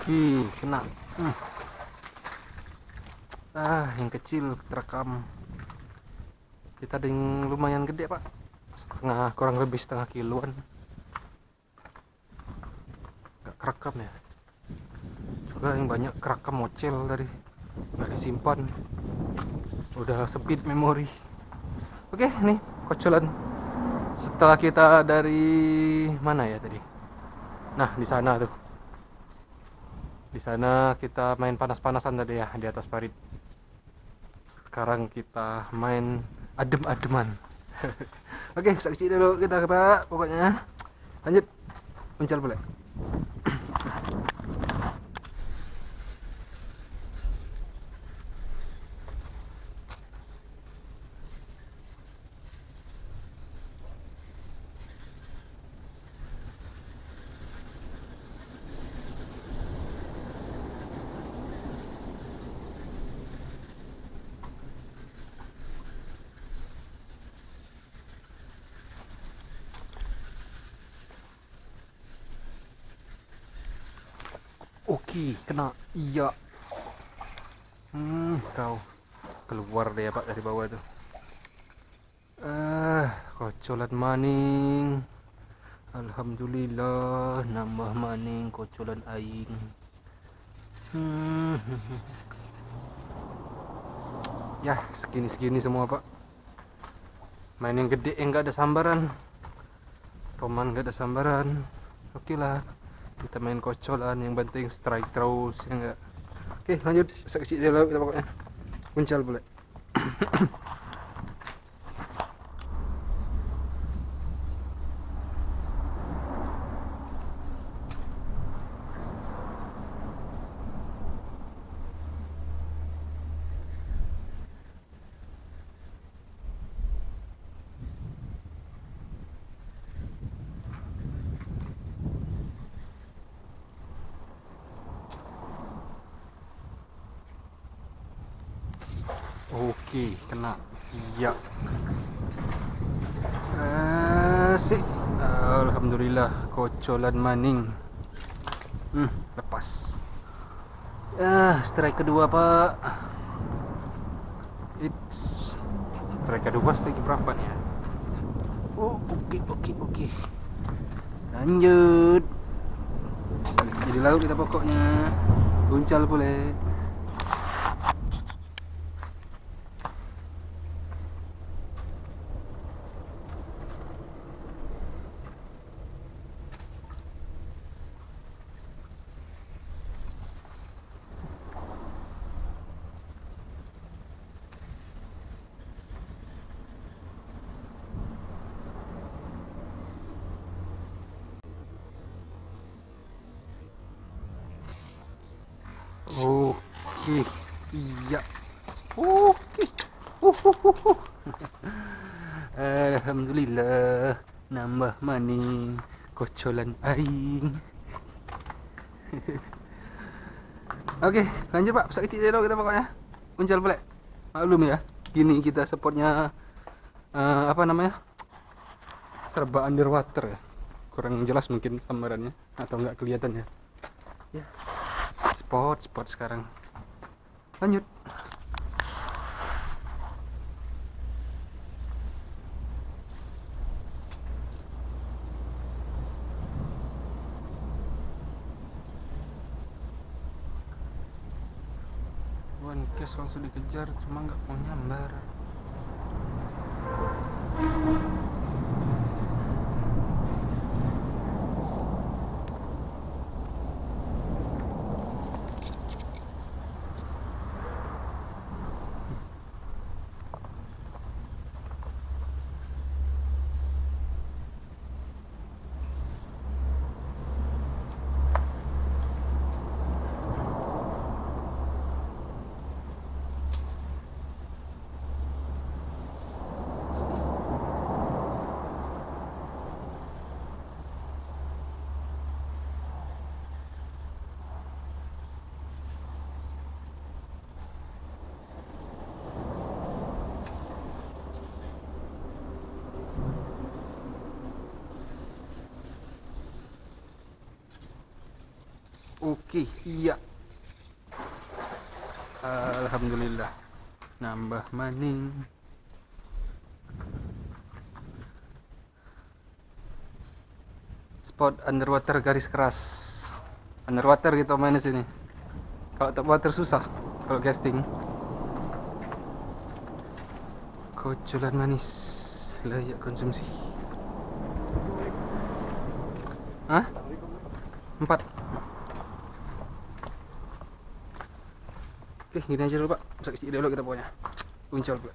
Kena. Yang kecil terekam. Kita ada yang lumayan gede, Pak. Kurang lebih setengah kiloan. Gak kerekam ya. Juga yang banyak kerekam mocel tadi. Gak disimpan. Udah sempit memori. Oke, nih kocolan. Setelah kita dari mana ya tadi? Nah, di sana tuh. Di sana kita main panas-panasan tadi ya di atas parit. Sekarang kita main adem-ademan. Oke, saksi dulu kita, Pak. Pokoknya lanjut mencal boleh. Oke, kena. Iya. Kau keluar deh ya, Pak, dari bawah tuh. Kocolan maning. Alhamdulillah, nambah maning kocolan aing. Ya, segini-segini semua, Pak. Main yang gede yang nggak ada sambaran. Roman nggak ada sambaran. Oke lah. Kita main kocolan, yang penting strike terus ya enggak. Oke, lanjut. Saksi dulu kita pokoknya. Puncal boleh. Oke, kena. Iya. Asik. Alhamdulillah, kocolan maning. Lepas. Strike kedua, Pak. Strike kedua, strike berapa nih ya? Oke. Lanjut. Jadi laut kita pokoknya. Puncal boleh. Oke, iya. Oke. Alhamdulillah, nambah maning kocolan aing. Oke, lanjut, Pak. Pesawat kecil dulu kita pokoknya. Puncal boleh. Maklum ya, gini kita supportnya apa namanya? Serba underwater ya. Kurang jelas mungkin gambarannya atau nggak kelihatan ya. Ya. Spot sekarang. Lanjut. One case langsung dikejar, cuma nggak mau nyambar. Oke, iya. Alhamdulillah. Nambah maning. Spot underwater garis keras. Underwater gitu main di sini. Kalau top water susah. Kalau casting. Kocolan manis layak konsumsi. Hah? 4. Oke, gini aja dulu Pak. Saksi dulu kita pokoknya. Uncol Pak.